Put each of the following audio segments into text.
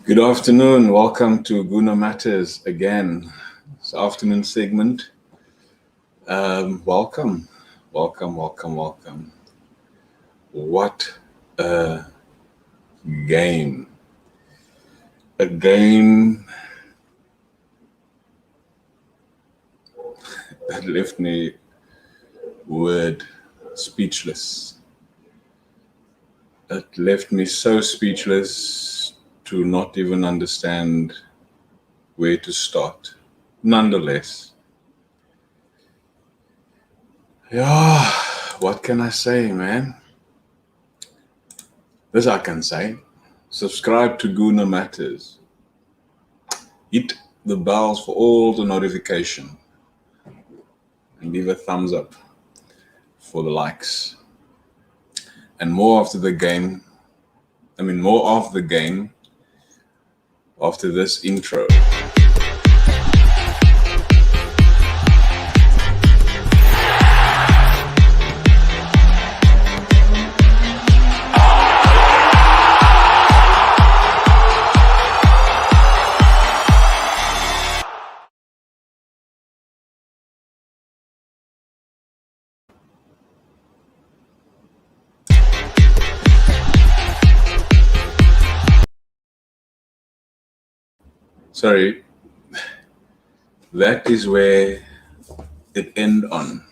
Good afternoon. Welcome to Guna Matters again. It's afternoon segment. Welcome. What a game. A game that left me speechless. It left me so speechless to not even understand where to start. Nonetheless, yeah, what can I say, man? This I can say. Subscribe to Guna Matters. Hit the bells for all the notification. And leave a thumbs up for the likes. And more of the game after this intro. Sorry, that is where it ended on.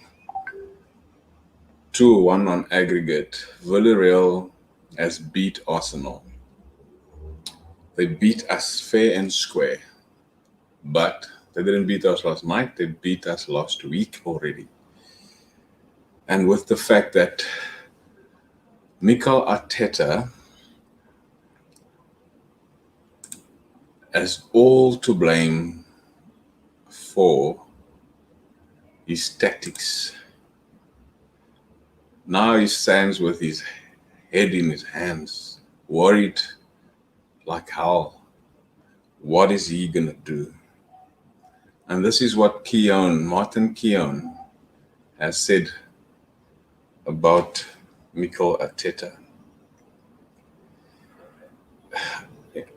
2-1 on aggregate. Villarreal has beat Arsenal. They beat us fair and square. But they didn't beat us last night, they beat us last week already. And with the fact that MIKEL Arteta has all to blame for his tactics. Now he stands with his head in his hands, worried like hell. What is he going to do? And this is what Martin Keown, has said about MIKEL Arteta.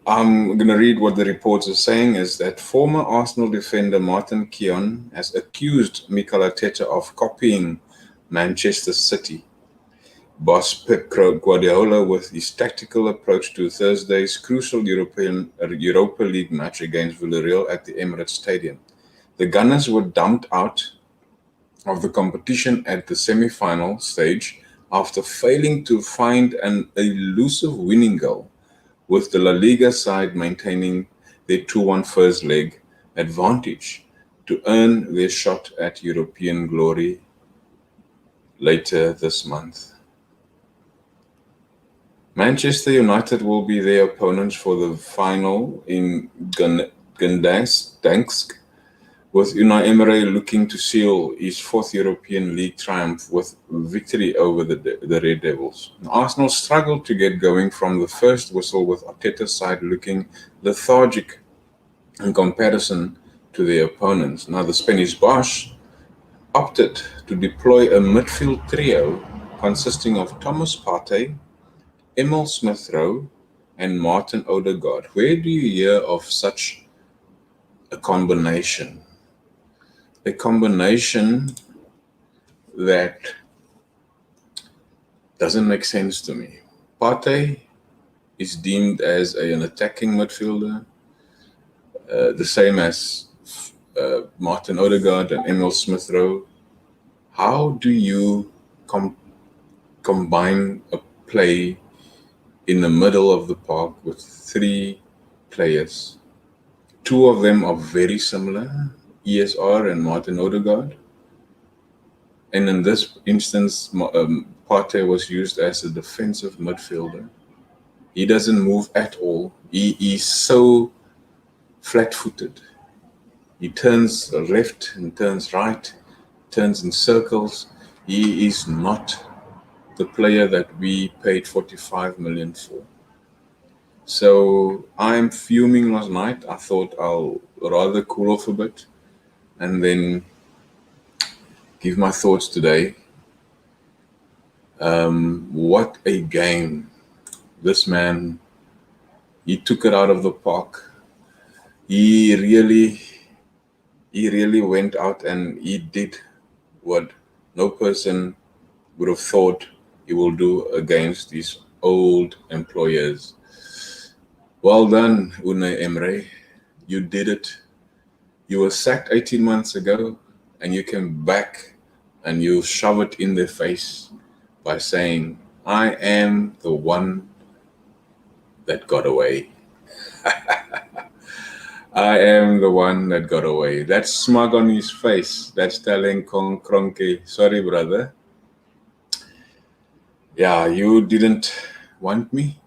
I'm going to read what the reports are saying is that former Arsenal defender Martin Keown has accused MIKEL Arteta of copying Manchester City boss Pep Guardiola with his tactical approach to Thursday's crucial Europa League match against Villarreal at the Emirates Stadium. The Gunners were dumped out of the competition at the semi-final stage after failing to find an elusive winning goal, with the La Liga side maintaining their 2-1 first leg advantage to earn their shot at European glory later this month. Manchester United will be their opponents for the final in Gdansk, with Unai Emery looking to seal his fourth European League triumph with victory over the Red Devils. Arsenal struggled to get going from the first whistle, with Arteta's side looking lethargic in comparison to their opponents. Now the Spanish boss opted to deploy a midfield trio consisting of Thomas Partey, Emil Smith-Rowe, and Martin Odegaard. Where do you hear of such a combination? A combination that doesn't make sense to me. Partey is deemed as an attacking midfielder, the same as Martin Odegaard and Emil Smith-Rowe. How do you combine a play in the middle of the park with three players? Two of them are very similar, ESR and Martin Odegaard. And in this instance, Partey was used as a defensive midfielder. He doesn't move at all. He is so flat-footed. He turns left and turns right, turns in circles. He is not the player that we paid 45 million for. So I'm fuming last night. I thought I'll rather cool off a bit and then give my thoughts today. What a game. This man He took it out of the park. He really, he really went out and he did what no person would have thought he will do against these old employers. Well done, Unai Emre. You did it. You were sacked 18 months ago and you came back and you shove it in their face by saying, I am the one that got away. I am the one that got away. That smug on his face. That's telling Kronke, sorry, brother. Yeah, you didn't want me.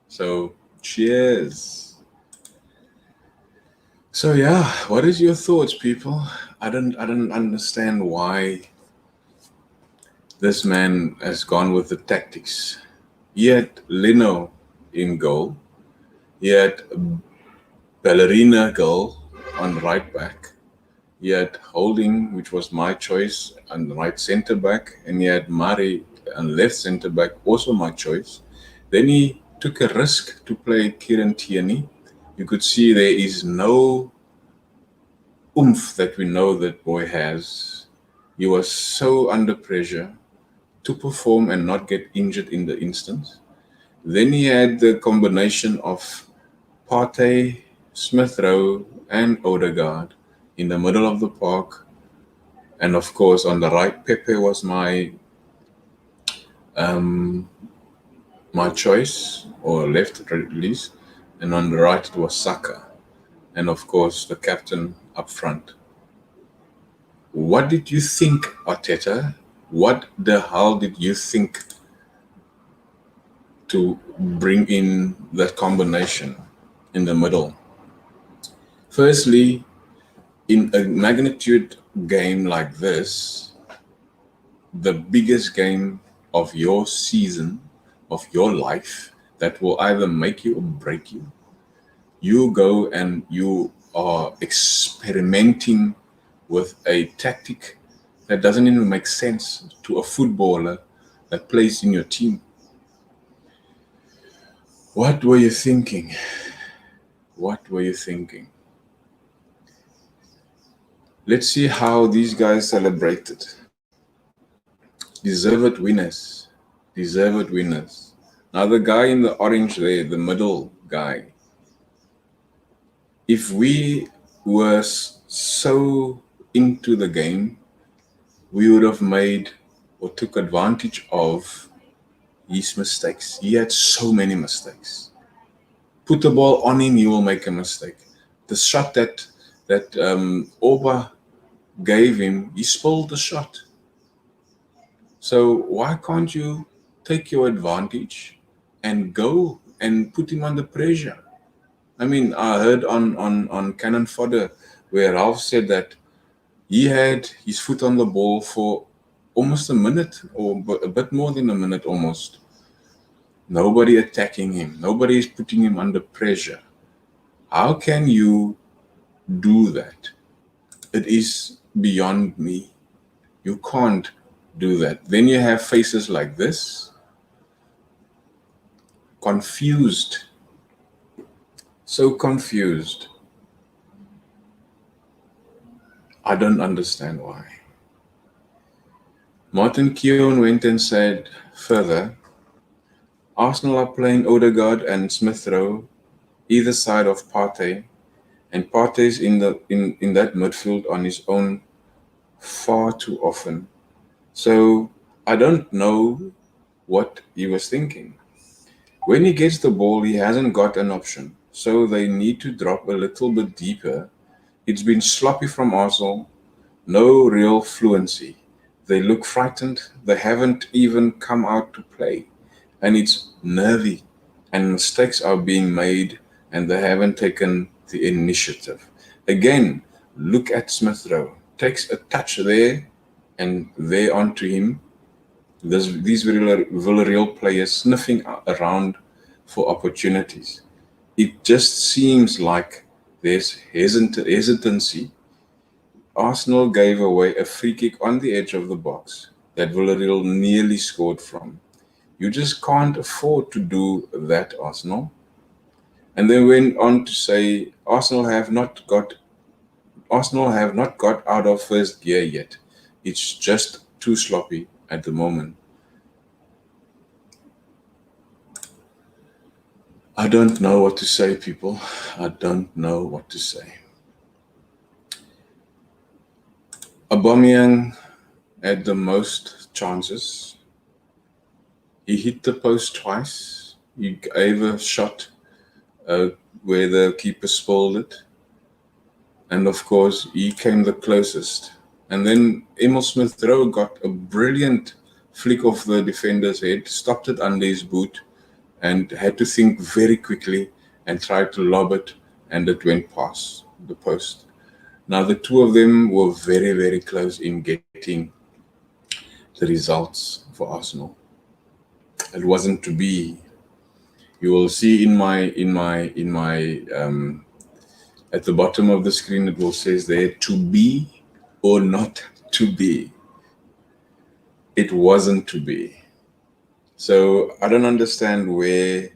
So, cheers. So yeah, what is your thoughts, people? I don't understand why this man has gone with the tactics. He had Lino in goal. He had ballerina girl on right back. He had Holding, which was my choice, on right centre back, and he had Mari on left centre back, also my choice. Then he took a risk to play Kieran Tierney. You could see there is no oomph that we know that boy has. He was so under pressure to perform and not get injured in the instant. Then he had the combination of Partey, Smith Rowe, and Odegaard in the middle of the park. And of course, on the right, Pepe was um, my choice, or left at least. And on the right, it was Saka. And of course, the captain up front. What did you think, Arteta? What the hell did you think to bring in that combination in the middle? Firstly, in a magnitude game like this, the biggest game of your season, of your life, that will either make you or break you, you go and you are experimenting with a tactic that doesn't even make sense to a footballer that plays in your team. What were you thinking? What were you thinking? Let's see how these guys celebrated. Deserved winners. Deserved winners. Now, the guy in the orange there, the middle guy, if we were so into the game, we would have made or took advantage of his mistakes. He had so many mistakes. Put the ball on him, he will make a mistake. The shot that Oba gave him, he spilled the shot. So why can't you take your advantage and go and put him under pressure? I mean, I heard on Cannon Fodder where Ralph said that he had his foot on the ball for almost a minute, or a bit more than a minute almost. Nobody attacking him. Nobody is putting him under pressure. How can you do that? It is beyond me. You can't do that. Then you have faces like this, confused, so confused. I don't understand why. Martin Keown went and said further, Arsenal are playing Odegaard and Smith Rowe either side of Partey, and Partey's in that midfield on his own far too often. So I don't know what he was thinking. When he gets the ball, he hasn't got an option. So they need to drop a little bit deeper. It's been sloppy from Arsenal, no real fluency. They look frightened. They haven't even come out to play. And it's nervy. And mistakes are being made and they haven't taken the initiative. Again, look at Smith Rowe. Takes a touch there and there onto him. These Villarreal players sniffing around for opportunities. It just seems like there's hesitancy. Arsenal gave away a free kick on the edge of the box that Villarreal nearly scored from. You just can't afford to do that, Arsenal. And they went on to say Arsenal have not got out of first gear yet. It's just too sloppy at the moment. I don't know what to say, people. I don't know what to say. Aubameyang had the most chances. He hit the post twice. He gave a shot uh, where the keeper spoiled it. And of course, he came the closest. And then Emil Smith Rowe got a brilliant flick of the defender's head, stopped it under his boot, and had to think very quickly and tried to lob it, and it went past the post. Now, the two of them were very, very close in getting the results for Arsenal. It wasn't to be. You will see at the bottom of the screen, it will says there to be or not to be. It wasn't to be. So I don't understand where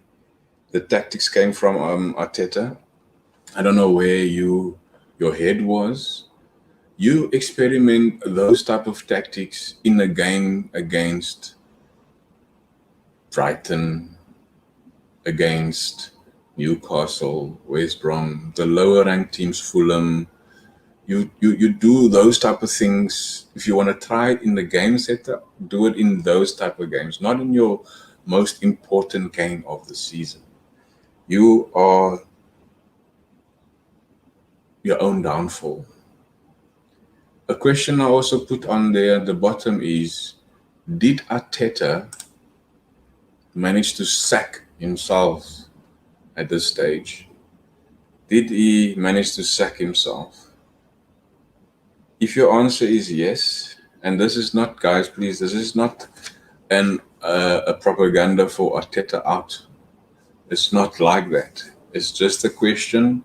the tactics came from, Arteta. I don't know where your head was. You experiment those type of tactics in a game against Brighton, against Newcastle, West Brom, the lower ranked teams, Fulham. You do those type of things. If you want to try it in the game setup, do it in those type of games, not in your most important game of the season. You are your own downfall. A question I also put on there at the bottom is, did Arteta manage to sack himself at this stage? Did he manage to sack himself? If your answer is yes, and this is not, guys, please, this is not a propaganda for Arteta out. It's not like that. It's just a question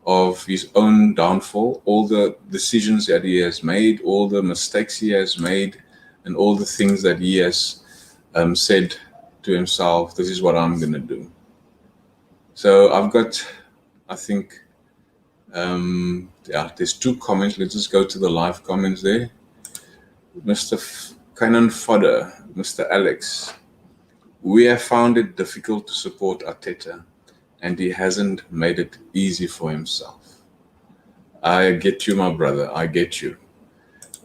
of his own downfall, all the decisions that he has made, all the mistakes he has made, and all the things that he has said to himself, this is what I'm going to do. So I've got, I think, there's two comments. Let's just go to the live comments there. Mr. Cannon Fodder, Mr. Alex, we have found it difficult to support Arteta, and he hasn't made it easy for himself. I get you, my brother. I get you.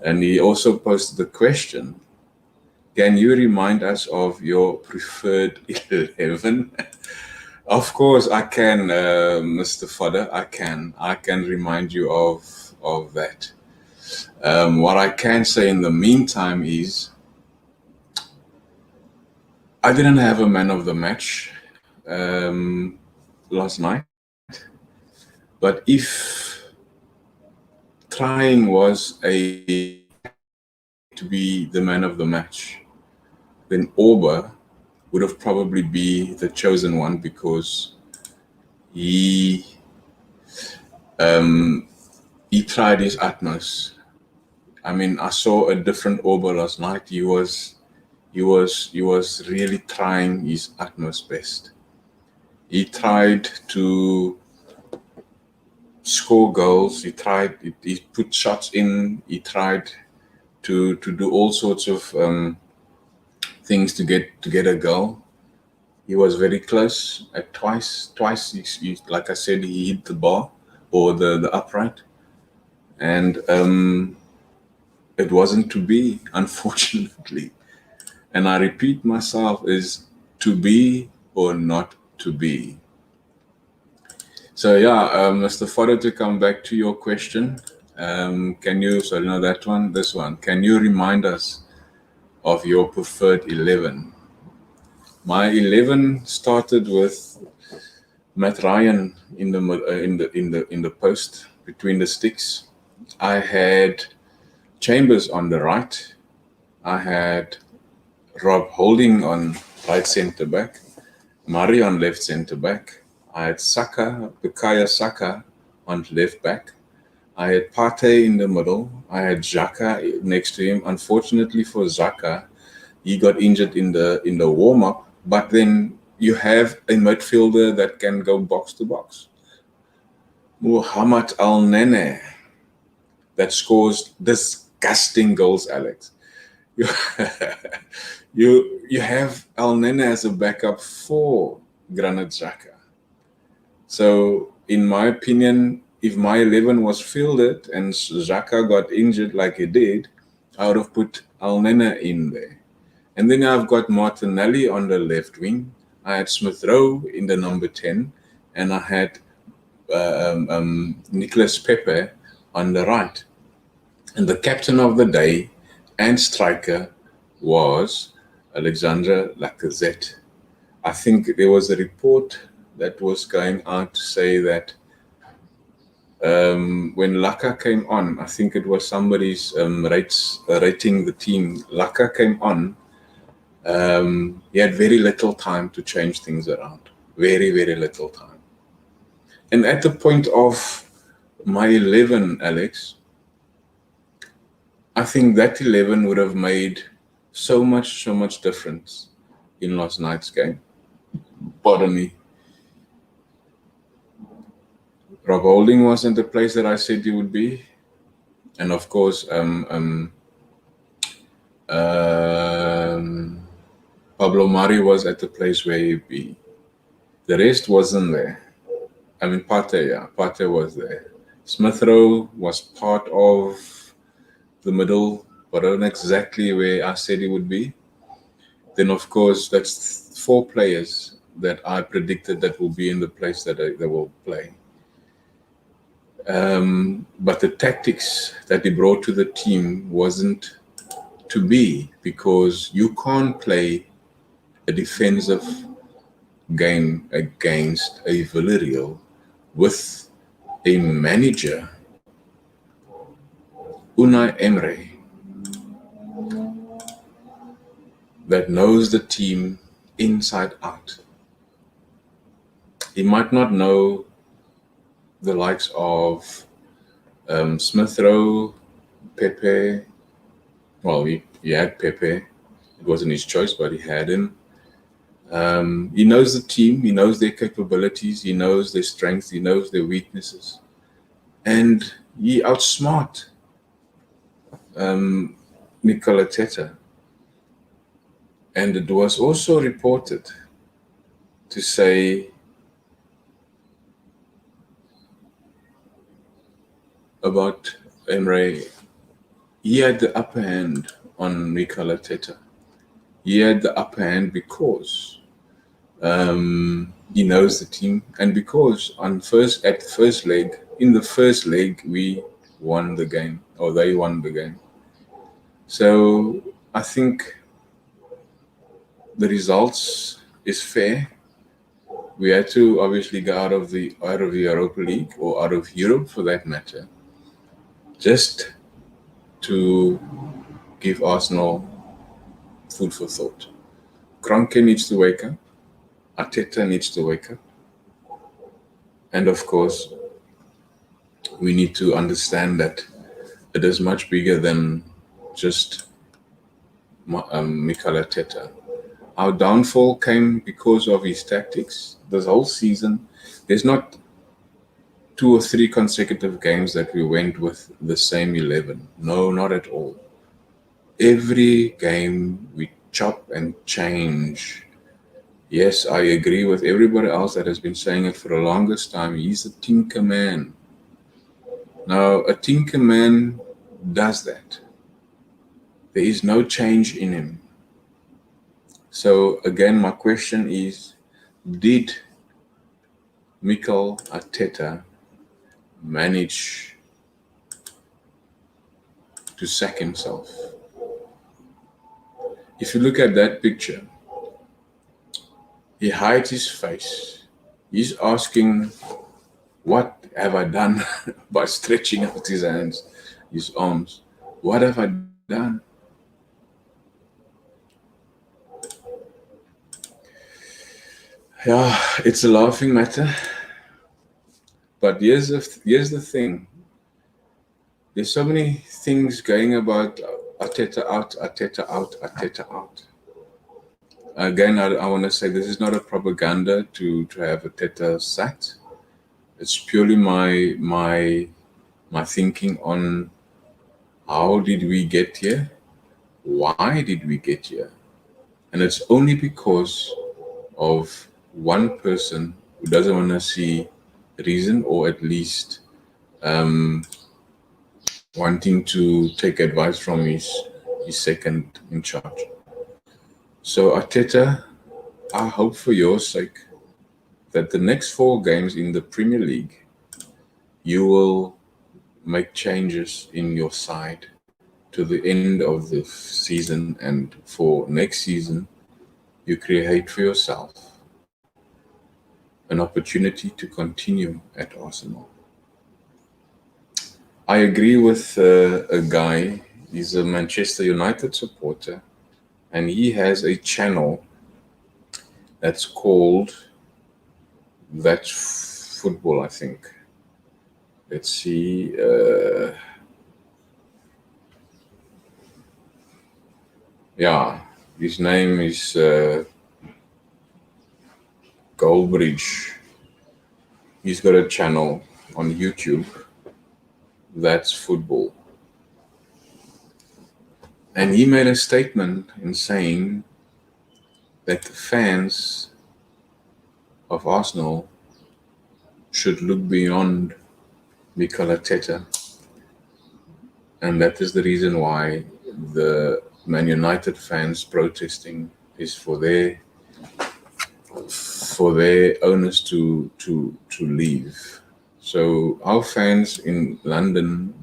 And he also posted the question, can you remind us of your preferred 11? Of course, I can, Mr. Fodder. I can remind you of that. What I can say in the meantime is, I didn't have a man of the match last night, but if trying was to be the man of the match, then Orba would have probably be the chosen one, because he tried his utmost. I mean, I saw a different Orba last night. He was really trying his utmost best. He tried to score goals. He put shots in. He tried to do all sorts of things to get a goal. He was very close at twice. He, like I said, he hit the bar or the upright, and it wasn't to be, unfortunately. And I repeat myself, is to be or not to be. So yeah, Mr. Fodder, to come back to your question, can you, so no, that one, this one, can you remind us of your preferred 11? My 11 started with Matt Ryan in the post between the sticks. I had Chambers on the right. I had Rob Holding on right centre back, Murray on left centre back. I had Bukayo Saka on left back. I had Partey in the middle. I had Xhaka next to him. Unfortunately for Xhaka, he got injured in the warm up, but then you have a midfielder that can go box to box. Muhammad Al-Nene, that scores disgusting goals, Alex. You, you have Al-Nene as a backup for Granit Xhaka. So, in my opinion, if my 11 was fielded and Xhaka got injured like he did, I would have put Al-Nene in there. And then I've got Martinelli on the left wing. I had Smith Rowe in the number 10, and I had Nicolas Pepe on the right. And the captain of the day and striker was Alexandre Lacazette. I think there was a report that was going out to say that when Laka came on, I think it was somebody's rating the team. Laka came on. He had very little time to change things around. Very, very little time. And at the point of my 11, Alex, I think that 11 would have made so much difference in last night's game. Pardon me. Rob Holding wasn't the place that I said he would be. And of course, Pablo Mari was at the place where he'd be. The rest wasn't there. I mean, Partey was there. Smith Rowe was part of the middle, but not exactly where I said he would be. Then, of course, that's 4 players that I predicted that will be in the place that they will play. But the tactics that he brought to the team wasn't to be, because you can't play a defensive game against a Villarreal with a manager, Unai Emery, that knows the team inside out. He might not know the likes of Smith Rowe, Pepe. Well, he had Pepe. It wasn't his choice, but he had him. He knows the team. He knows their capabilities. He knows their strengths. He knows their weaknesses. And he outsmart MIKEL ARTETA. And it was also reported to say about Emre, he had the upper hand on MIKEL ARTETA. He had the upper hand because he knows the team, and because in the first leg, we won the game, or they won the game. So I think the results is fair. We had to obviously go out of the Europa League, or out of Europe for that matter, just to give Arsenal food for thought. Kroenke needs to wake up. Arteta needs to wake up. And of course, we need to understand that it is much bigger than just MIKEL ARTETA. Our downfall came because of his tactics. This whole season, there's not 2 or 3 consecutive games that we went with the same 11. No, not at all. Every game we chop and change. Yes, I agree with everybody else that has been saying it for the longest time. He's a tinker man. Now, a tinker man does that. There is no change in him. So again, my question is, did MIKEL ARTETA manage to sack himself? If you look at that picture, he hides his face. He's asking, what have I done by stretching out his hands, his arms? What have I done? Yeah, it's a laughing matter. But here's the thing. There's so many things going about Arteta out, Arteta out, Arteta out. Again, I want to say this is not a propaganda to have Arteta sacked. It's purely my thinking on how did we get here? Why did we get here? And it's only because of one person who doesn't want to see reason, or at least wanting to take advice from his second in charge. So Arteta, I hope for your sake that the next 4 games in the Premier League, you will make changes in your side to the end of the season, and for next season, you create for yourself an opportunity to continue at Arsenal. I agree with a guy, he's a Manchester United supporter, and he has a channel that's called That's Football, I think. Let's see. Yeah, his name is Goldbridge. He's got a channel on YouTube. That's Football. And he made a statement in saying that the fans of Arsenal should look beyond Mikel Arteta, and that is the reason why the Man United fans protesting is for their owners to leave. So our fans in London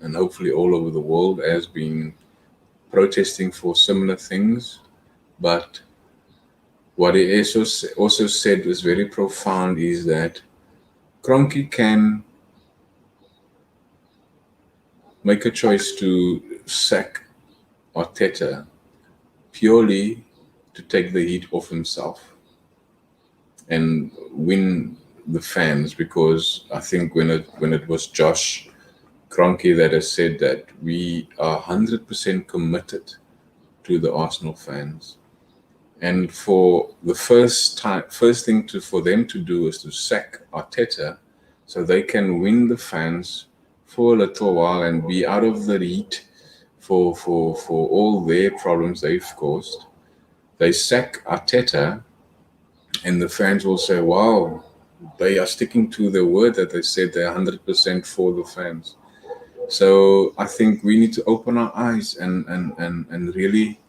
and hopefully all over the world has been protesting for similar things, but what he also said was very profound is that Kroenke can make a choice to sack Arteta purely to take the heat off himself and win the fans, because I think when it was Josh Kroenke that has said that we are 100% committed to the Arsenal fans. And for the first thing for them to do is to sack Arteta so they can win the fans for a little while and be out of the heat for all their problems they've caused. They sack Arteta and the fans will say, wow, they are sticking to the word that they said they're 100% for the fans. So I think we need to open our eyes and really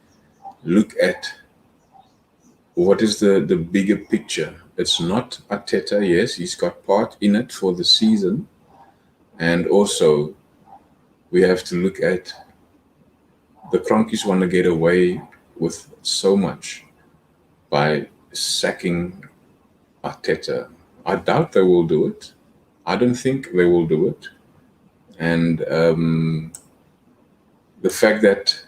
look at what is the bigger picture. It's not Arteta. Yes, he's got part in it for the season. And also, we have to look at the Kroenkes want to get away with so much by sacking Arteta. I doubt they will do it. I don't think they will do it. And the fact that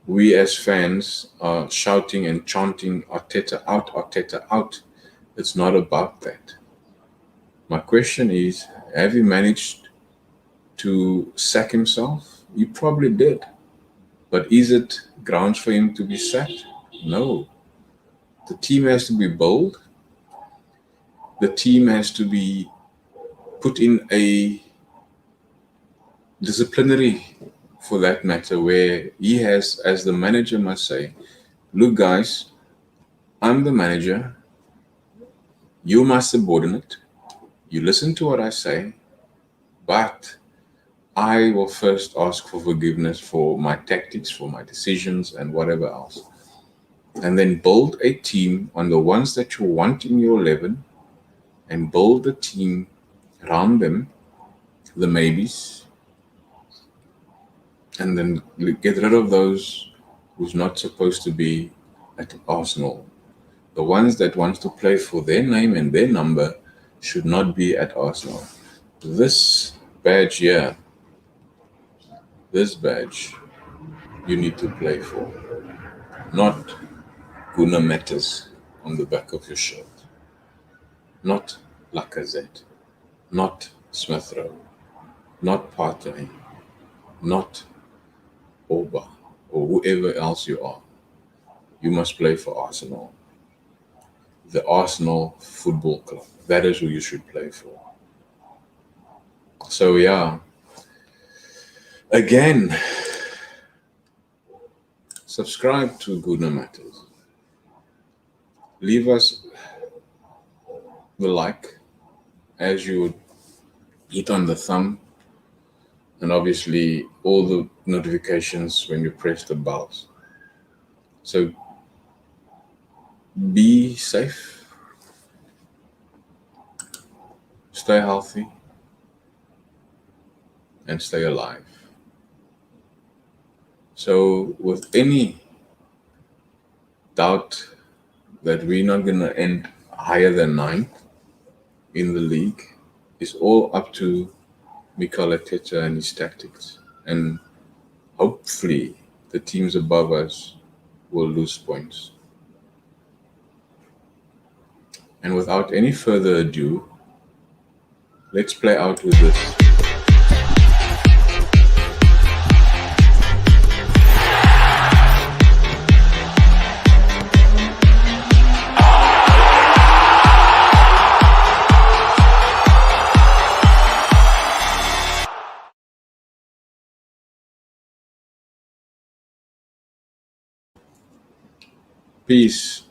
we as fans are shouting and chanting Arteta out, it's not about that. My question is, have you managed to sack himself? You probably did. But is it grounds for him to be sacked? No. The team has to be bold. The team has to be put in a disciplinary, for that matter, where he has, as the manager, must say, look guys, I'm the manager, you're my subordinate, you listen to what I say, but I will first ask for forgiveness for my tactics, for my decisions, and whatever else. And then build a team on the ones that you want in your 11, and build a team around them, the maybes, and then get rid of those who's not supposed to be at Arsenal. The ones that want to play for their name and their number should not be at Arsenal. This badge here, this badge, you need to play for. Not Gunnar Matters on the back of your shirt. Not Lacazette. Not Smith Rowe. Not Partey. Not Oba, or whoever else you are. you must play for Arsenal, the Arsenal Football Club. That is who you should play for. So, yeah, again, subscribe to Goodna Matters. Leave us the like as you would hit on the thumb, and obviously all the notifications when you press the bells. So be safe, stay healthy, and stay alive. So, with any doubt that we're not going to end higher than 9th in the league, is all up to MIKEL ARTETA and his tactics. And hopefully, the teams above us will lose points. And without any further ado, let's play out with this. Peace.